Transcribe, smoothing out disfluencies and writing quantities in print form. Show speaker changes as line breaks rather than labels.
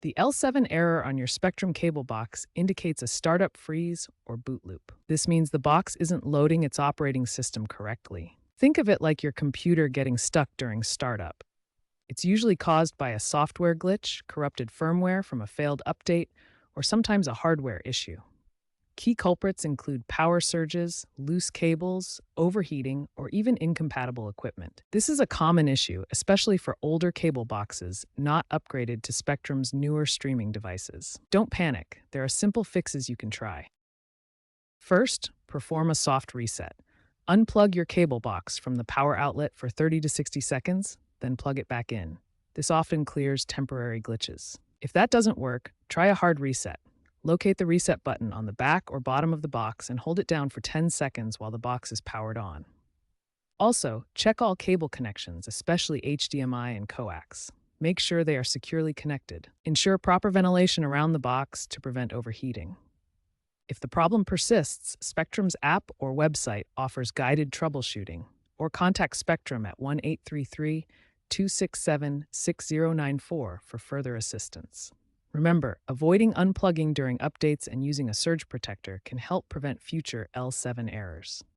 The L-7 error on your Spectrum cable box indicates a startup freeze or boot loop. This means the box isn't loading its operating system correctly. Think of it like your computer getting stuck during startup. It's usually caused by a software glitch, corrupted firmware from a failed update, or sometimes a hardware issue. Key culprits include power surges, loose cables, overheating, or even incompatible equipment. This is a common issue, especially for older cable boxes not upgraded to Spectrum's newer streaming devices. Don't panic, there are simple fixes you can try. First, perform a soft reset. Unplug your cable box from the power outlet for 30 to 60 seconds, then plug it back in. This often clears temporary glitches. If that doesn't work, try a hard reset. Locate the reset button on the back or bottom of the box and hold it down for 10 seconds while the box is powered on. Also, check all cable connections, especially HDMI and coax. Make sure they are securely connected. Ensure proper ventilation around the box to prevent overheating. If the problem persists, Spectrum's app or website offers guided troubleshooting, or contact Spectrum at 1-833-267-6094 for further assistance. Remember, avoiding unplugging during updates and using a surge protector can help prevent future L7 errors.